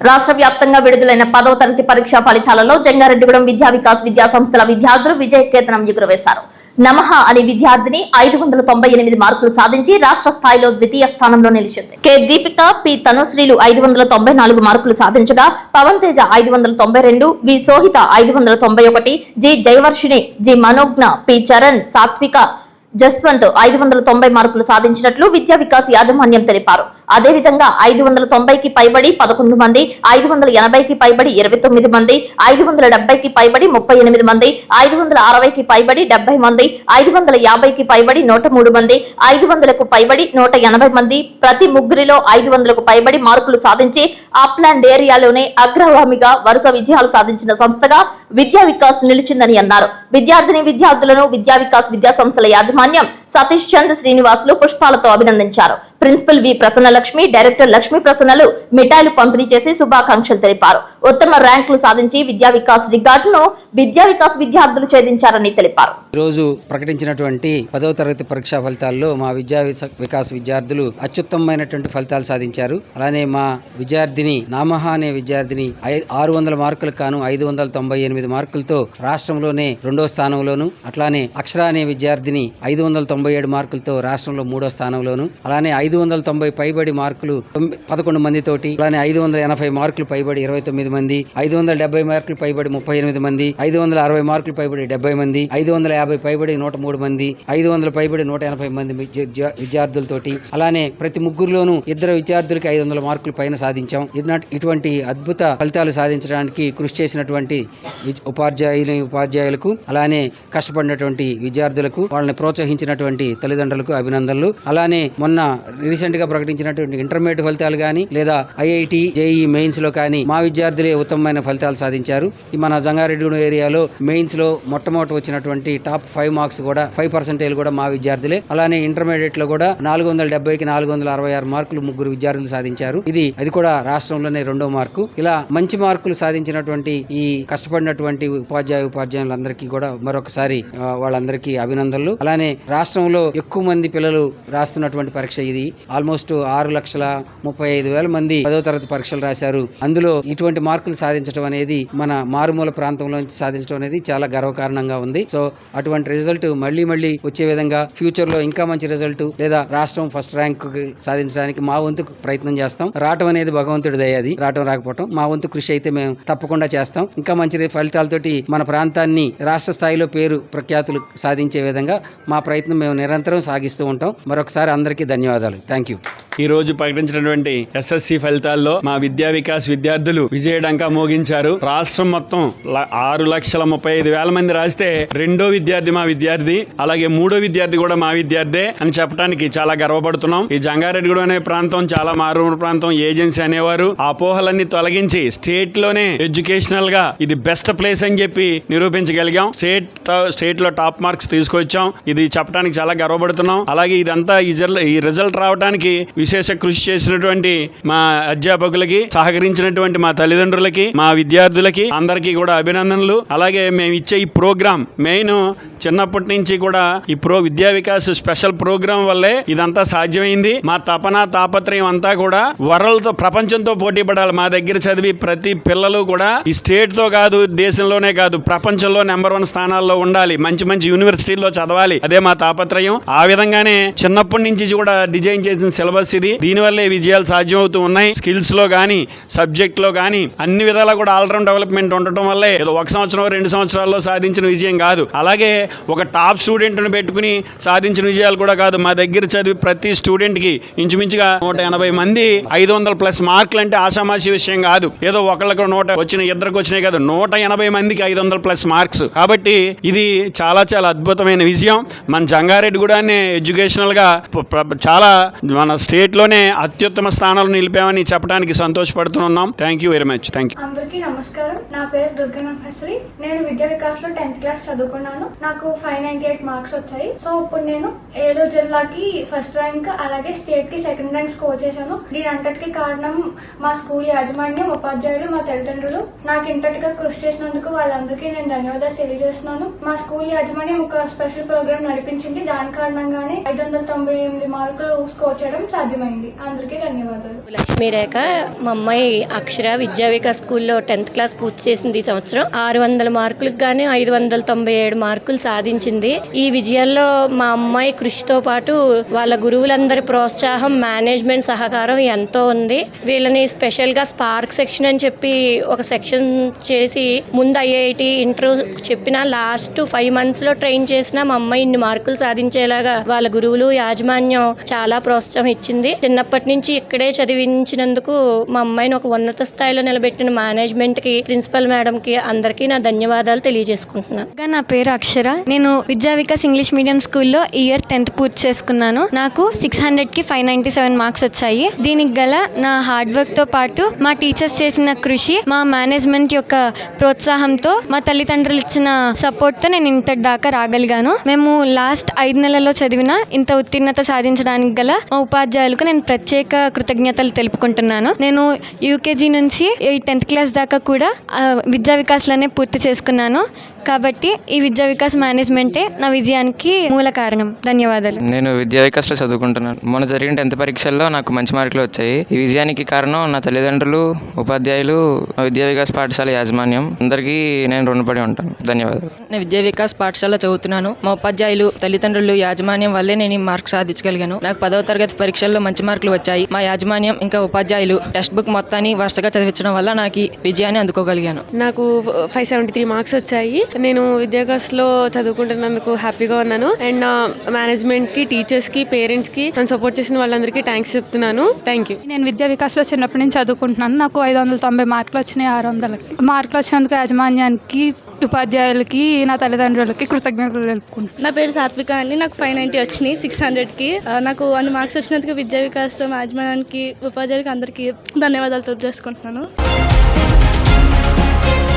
రాష్ట్ర వ్యాప్తంగా విడుదలైన 10వ తరగతి పరీక్షా ఫలితాలలో జంగారెడ్డిగూడెం విద్యా వికాస్ విద్యా సంస్థల విద్యార్థులు విజయకేతనం ఎగురవేశారు. నమః అనే విద్యార్థిని 598 మార్కులు సాధించి రాష్ట్ర స్థాయిలో ద్వితీయ స్థానంలో నిలిచింది. కె దీపిక, పి తనుశ్రీలు 594 మార్కులు సాధించగా పవన్ తేజ 592, వి సోహిత 591, జి జయవర్షిణి, జి మనోజ్ఞ, పి చరణ్, సాత్విక, జస్వంత్ 590 మార్కులు సాధించినట్లు విద్యా వికాస్ యాజమాన్యం తెలిపారు. అదేవిధంగా 590కి పైబడి 11 మంది, 580కి పైబడి 29 మంది, 570కి పైబడి 38 మంది, 560కి పైబడి 70 మంది, 550కి పైబడి 103 మంది, 500కు పైబడి 180 మంది, ప్రతి ముగ్గురిలో 500కు పైబడి మార్కులు సాధించి అప్లాండ్ ఏరియాలోనే అగ్రగామిగా వరుస విజయాలు సాధించిన సంస్థగా విద్యా వికాస్ నిలిచిందని అన్నారు. విద్యార్థులను విద్యా వికాస్ విద్యా సంస్థల యాజమాన్యం సతీష్ చంద్ర శ్రీనివాసులు పుష్పాలతో అభినందించారు. Principal V Prasannalakshmi, director Lakshmi ప్రసన్నలు మిఠాయిలు పంపిణీ చేసి శుభాకాంక్షలు తెలిపారు. ఉత్తమ ర్యాంకులు సాధించి విద్యా వికాస్ రికార్డును విద్యా వికాస్ విద్యార్థులు ఛేదించారని తెలిపారు. రోజు ప్రకటించినటువంటి 10వ తరగతి పరీక్షా ఫలితాల్లో మా విద్యా వికాస్ విద్యార్థులు అత్యుత్తమమైనటువంటి ఫలితాలు సాధించారు. అలానే మా విద్యార్థిని నామహ అనే విద్యార్థిని 600 మార్కులకు కాను 598 మార్కులతో రాష్ట్రంలోనే 2వ స్థానంలోను, అట్లానే అక్షర అనే విద్యార్థిని 597 మార్కులతో రాష్ట్రంలో 3వ స్థానంలోను, అలానే 590 పైబడి మార్కులు 11 మందితోటి, అలానే 580 మార్కులు పైబడి 29 మంది, 570 మార్కులు పైబడి 38 మంది, 560 మార్కులు పైబడి 70 మంది, 550 పైబడి 103 మంది, 500 పైబడి 180 మంది విద్యార్థులతోటి, అలానే ప్రతి ముగ్గురులోనూ ఇద్దరు విద్యార్థులకి 500 మార్కులు పైన సాధించాం. ఇటువంటి అద్భుత ఫలితాలు సాధించడానికి కృషి చేసినటువంటి ఉపాధ్యాయులకు, అలానే కష్టపడినటువంటి విద్యార్థులకు, వాళ్ళని ప్రోత్సహించినటువంటి తల్లిదండ్రులకు అభినందనలు. అలానే మొన్న రీసెంట్ గా ప్రకటించినటువంటి ఇంటర్మీడియట్ ఫలితాలు కానీ లేదా ఐఐటి జేఈ మెయిన్స్ లో కానీ మా విద్యార్థులే ఉత్తమమైన ఫలితాలు సాధించారు. మన జంగారెడ్డిగూడెం ఏరియాలో మెయిన్స్ లో మొట్టమొదటి వచ్చినటువంటి టాప్ 5 మార్క్స్ కూడా 5% కూడా మా విద్యార్థులే. అలానే ఇంటర్మీడియట్ లో కూడా 470కి 466 మార్కులు ముగ్గురు విద్యార్థులు సాధించారు. అది కూడా రాష్ట్రంలోనే 2వ మార్కు. ఇలా మంచి మార్కులు సాధించినటువంటి ఈ కష్టపడినటువంటి ఉపాధ్యాయులందరికీ కూడా మరొకసారి వాళ్ళందరికీ అభినందనలు. అలానే రాష్ట్రంలో ఎక్కువ మంది పిల్లలు రాస్తున్నటువంటి పరీక్ష ఇది. ఆల్మోస్ట్ 6,35,000 మంది 10వ తరగతి పరీక్షలు రాశారు. అందులో ఇటువంటి మార్కులు సాధించడం అనేది మన మారుమూల ప్రాంతంలో సాధించడం అనేది చాలా గర్వకారణంగా ఉంది. సో అటువంటి రిజల్ట్ మళ్ళీ వచ్చే విధంగా ఫ్యూచర్ లో ఇంకా మంచి రిజల్ట్ లేదా రాష్ట్రం ఫస్ట్ ర్యాంక్ సాధించడానికి మా వంతు ప్రయత్నం చేస్తాం. రావటం అనేది భగవంతుడి దయ, అది రావటం రాకపోవటం మా వంతు కృషి అయితే మేము తప్పకుండా చేస్తాం. ఇంకా మంచి ఫలితాలతోటి మన ప్రాంతాన్ని రాష్ట్ర స్థాయిలో పేరు ప్రఖ్యాతులు సాధించే విధంగా మా ప్రయత్నం మేము నిరంతరం సాగిస్తూ ఉంటాం. మరొకసారి అందరికీ ధన్యవాదాలు. Thank you. ఈ రోజు ప్రకటించినటువంటి ఎస్ఎస్సి ఫలితాల్లో మా విద్యా వికాస్ విద్యార్థులు విజయడంకా మోగించారు. రాష్ట్రం మొత్తం 6,35,000 మంది రాస్తే 2వ విద్యార్థి మా విద్యార్థి, అలాగే 3వ విద్యార్థి కూడా మా విద్యార్థే అని చెప్పడానికి చాలా గర్వపడుతున్నాం. ఈ జంగారెడ్డిగూడెం అనే ప్రాంతం చాలా మారుమూల ప్రాంతం. ఏజెన్సీ అనేవారు ఆ అపోహలన్నీ తొలగించి స్టేట్ లోనే ఎడ్యుకేషనల్ గా ఇది బెస్ట్ ప్లేస్ అని చెప్పి నిరూపించగలిగాం. స్టేట్ లో టాప్ మార్క్స్ తీసుకొచ్చాం. ఇది చెప్పడానికి చాలా గర్వపడుతున్నాం. అలాగే ఇదంతా ఈ రిజల్ట్ రావడానికి విశేష కృషి చేసినటువంటి మా అధ్యాపకులకి, సహకరించినటువంటి మా తల్లిదండ్రులకి, మా విద్యార్థులకి అందరికీ కూడా అభినందనలు. అలాగే మేము ఇచ్చే ఈ ప్రోగ్రామ్ మెయిన్ చిన్నప్పటి నుంచి కూడా ఈ విద్యా వికాస్ స్పెషల్ ప్రోగ్రామ్ వల్లే ఇదంతా సాధ్యమైంది. మా తాపత్రయం అంతా కూడా వరల్డ్తో, ప్రపంచంతో పోటీ పడాలి. మా దగ్గర చదివి ప్రతి పిల్లలు కూడా ఈ స్టేట్ తో కాదు, దేశంలోనే కాదు, ప్రపంచంలో నెంబర్ 1 స్థానాల్లో ఉండాలి. మంచి యూనివర్సిటీల్లో చదవాలి. అదే మా తాపత్రయం. ఆ విధంగానే చిన్నప్పటి నుంచి కూడా డిజైన్ చేసిన సిలబస్ ఇది. దీనివల్లే విజయాలు సాధ్యమవుతూ ఉన్నాయి. స్కిల్స్ లో కానీ, సబ్జెక్ట్ లో కానీ అన్ని విధాలా కూడా ఆల్రౌండ్ డెవలప్మెంట్ ఉండటం వల్లే ఏదో 1 సంవత్సరం 2 సంవత్సరాల్లో సాధించిన విజయం కాదు. అలాగే ఒక టాప్ స్టూడెంట్ను పెట్టుకుని సాధించిన విజయాలు కూడా కాదు. మా దగ్గర చదివి ప్రతి స్టూడెంట్ కి ఇంచుమించుగా 180 మంది 500+ మార్కులు అంటే ఆషామాషి విషయం కాదు. ఏదో ఒకళ్ళకు 100 వచ్చిన, ఇద్దరికి వచ్చినాయి కాదు, 180 మందికి 500+ మార్క్స్. కాబట్టి ఇది చాలా అద్భుతమైన విజయం. మన జంగారెడ్డిగూడెంని ఎడ్యుకేషనల్ గా చాలా మన స్టేట్ లోనే అత్యుత్తమ స్థానాలు నిలిపామని చెప్పడానికి సంతోషపడుతున్నాం. Thank you very much. Thank you. అందరికీ నమస్కారం. నా పేరు దుర్గనభశ్రీ. నేను విద్యా వికాస్ లో 10th క్లాస్ చదువుకున్నాను. నాకు 598 మార్క్స్ వచ్చాయి. సో ఇప్పుడు నేను ఏలూరు జిల్లాకి ఫస్ట్ ర్యాంక్, అలాగే స్టేట్ కి 2nd ర్యాంక్ స్కోర్ చేశాను. దీని అంతటికి కారణం మా స్కూల్ యాజమాన్యం, ఉపాధ్యాయులు, మా తల్లిదండ్రులు. నాకు ఇంతటిగా కృషి చేసిన చేసినందుకు వాళ్ళందరికీ నేను ధన్యవాదాలు తెలియజేస్తున్నాను. మా స్కూల్ యాజమాన్యం ఒక స్పెషల్ ప్రోగ్రామ్ నడిపించింది. దాని కారణంగానే 598 మార్కులు స్కోర్ చేయడం సాధ్యమైంది. అందరికీ ధన్యవాదాలు. లక్ష్మీ రేఖ. మా అమ్మాయి అక్షర విద్యా వికాస్ స్కూల్లో 10th క్లాస్ పూర్తి చేసింది. ఈ సంవత్సరం 600 మార్కులకు గాను 597 మార్కులు సాధించింది. ఈ విజయాల్లో మా అమ్మాయి కృషితో పాటు వాళ్ళ గురువులందరి ప్రోత్సాహం, మేనేజ్మెంట్ సహకారం ఎంతో ఉంది. వీళ్ళని స్పెషల్ గా స్పార్క్ సెక్షన్ అని చెప్పి ఒక సెక్షన్ చేసి ముందు IIT ఇంటర్ చెప్పిన లాస్ట్ 5 months లో ట్రైన్ చేసిన మా అమ్మాయి ఇన్ని మార్కులు సాధించేలాగా వాళ్ళ గురువులు, యాజమాన్యం చాలా ప్రోత్సాహం ఇచ్చింది. చిన్నప్పటి నుంచి ఇక్కడే చదివించినందుకు మా అమ్మాయిని ఒక ఉన్నత స్థాయిలో నిలబెట్టిన మేనేజ్మెంట్ కి, ప్రిన్సిపల్ మేడం కి అందరికీ నా ధన్యవాదాలు తెలియజేసుకుంటున్నాను. నా పేరు అక్షర. నేను విద్యా వికాస్ ఇంగ్లీష్ మీడియం స్కూల్లో ఈ ఇయర్ 10th పూర్తి చేసుకున్నాను. నాకు 600కి 597 మార్క్స్ వచ్చాయి. దీనికి గల నా హార్డ్ వర్క్ తో పాటు మా టీచర్స్ చేసిన కృషి, మా మేనేజ్మెంట్ యొక్క ప్రోత్సాహంతో, మా తల్లిదండ్రులు ఇచ్చిన సపోర్ట్ తో నేను ఇంత దాకా రాగలిగాను. మేము లాస్ట్ 5 నెలల్లో చదివిన ఇంత ఉత్తీర్ణత సాధించడానికి గల మా ఉపాధ్యాయులకు నేను ప్రత్యేక కృతజ్ఞతలు తెలుపుకుంటున్నాను. నేను యూకేజీ నుంచి ఈ 10th క్లాస్ దాకా కూడా విద్యా వికాస్లోనే పూర్తి చేసుకున్నాను. కాబట్టి ఈ విద్యా వికాస్ మేనేజ్మెంటే నా విజయానికి మూల కారణం. ధన్యవాదాలు. నేను విద్యా వికాస్లో చదువుకుంటున్నాను. మొన్న జరిగిన 10th పరీక్షల్లో నాకు మంచి మార్కులు వచ్చాయి. ఈ విజయానికి కారణం నా తల్లిదండ్రులు, ఉపాధ్యాయులు, విద్యా వికాస్ పాఠశాల యాజమాన్యం. అందరికీ నేను రుణపడి ఉంటాను. ధన్యవాదాలు. నేను విద్యా వికాస్ పాఠశాలలో చదువుతున్నాను. మా ఉపాధ్యాయులు, తల్లిదండ్రులు, యాజమాన్యం వల్లే నేను ఈ మార్క్స్ సాధించగలిగాను. నాకు 10వ తరగతి పరీక్షల్లో మంచి మార్కులు వచ్చాయి. మా యాజమాన్యం ఇంకా ఉపాధ్యాయులు టెక్స్ట్ బుక్ మొత్తాన్ని వరుసగా చదివించడం వల్ల నాకు ఈ విజయాన్ని అందుకోగలిగాను. నాకు 573 మార్క్స్ వచ్చాయి. నేను విద్యావికాస్లో చదువుకుంటున్నందుకు హ్యాపీగా ఉన్నాను. అండ్ నా మేనేజ్మెంట్కి, టీచర్స్కి, పేరెంట్స్కి నన్ను సపోర్ట్ చేసిన వాళ్ళందరికీ థ్యాంక్స్ చెప్తున్నాను. Thank you. నేను విద్యా వికాస్లో చిన్నప్పటి నుంచి చదువుకుంటున్నాను. నాకు 590 మార్కులు వచ్చినాయి. 600కి మార్కులు వచ్చినందుకు యాజమాన్యానికి, ఉపాధ్యాయులకి, నా తల్లిదండ్రులకి కృతజ్ఞతలు తెలుపుకుంటున్నాను. నా పేరు సాత్విక అండి. నాకు 590 వచ్చినాయి 600కి. నాకు అన్ని మార్క్స్ వచ్చినందుకు విద్యా వికాస్ యాజమాన్యానికి, ఉపాధ్యాయులకి అందరికీ ధన్యవాదాలు తెలియజేసుకుంటున్నాను.